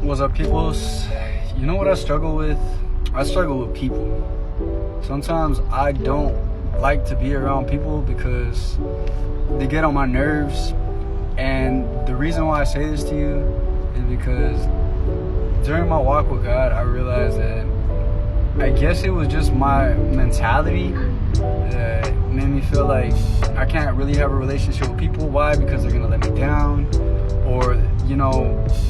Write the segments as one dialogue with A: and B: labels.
A: What's up, peoples? You know what I struggle with? I struggle with people. Sometimes I don't like to be around people because they get on my nerves. And the reason why I say this to you is because during my walk with God, I realized that I guess it was just my mentality that made me feel like I can't really have a relationship with people. Why? Because they're gonna let me down. Or,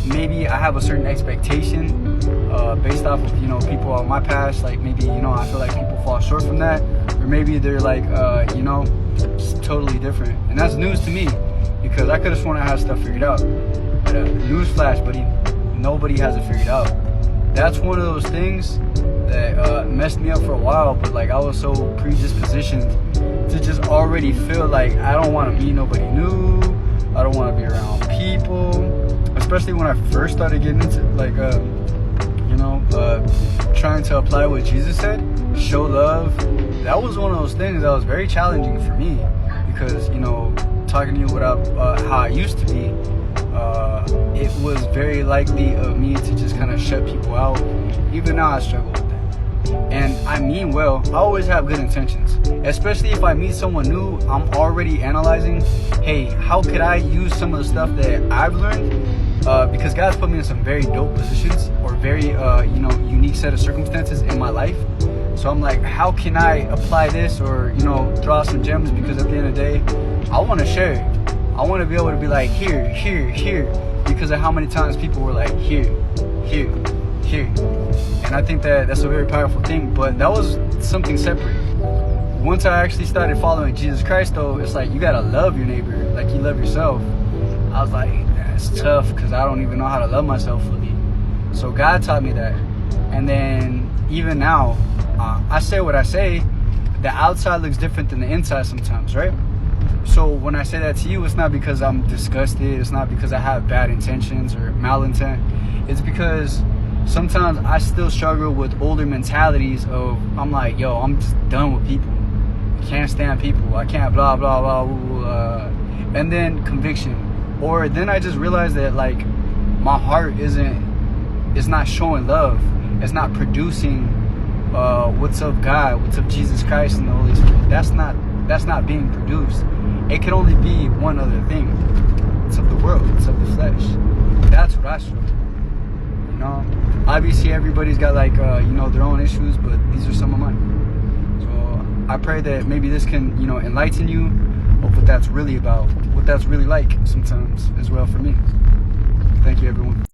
A: maybe I have a certain expectation based off of, people on my past. Like maybe, I feel like people fall short from that. Or maybe they're like, totally different. And that's news to me because I could have sworn I had stuff figured out. But newsflash, buddy, nobody has it figured out. That's one of those things that messed me up for a while. But like I was so predispositioned to just already feel like I don't want to meet nobody new. I don't want to be around people, especially when I first started getting into trying to apply what Jesus said, show love. That was one of those things that was very challenging for me because, talking to you without how I used to be, it was very likely of me to just kind of shut people out. Even now I struggle with that. And I mean well, I always have good intentions, especially if I meet someone new. I'm already analyzing, hey, how could I use some of the stuff that I've learned, because God's put me in some very dope positions or very unique set of circumstances in my life. So I'm like, how can I apply this or throw out some gems, because at the end of the day I want to share it. I want to be able to be like here, because of how many times people were like here. And I think that that's a very powerful thing. But that was something separate. Once I actually started following Jesus Christ, though, it's like you gotta love your neighbor like you love yourself. I was like, that's tough because I don't even know how to love myself fully. So God taught me that. And then even now, I say what I say. The outside looks different than the inside sometimes, right? So when I say that to you, it's not because I'm disgusted. It's not because I have bad intentions or malintent. It's because sometimes I still struggle with older mentalities of, I'm like, yo, I'm just done with people. I can't stand people. I can't blah, blah, blah. And then conviction. Or then I just realized that like my heart it's not showing love. It's not producing what's of God, what's of Jesus Christ and the Holy Spirit. That's not being produced. It can only be one other thing. It's of the world. It's of the flesh. That's what I struggle. Obviously everybody's got like their own issues, but these are some of mine. So I pray that maybe this can enlighten you of what that's really about, what that's really like sometimes as well for me. Thank you, everyone.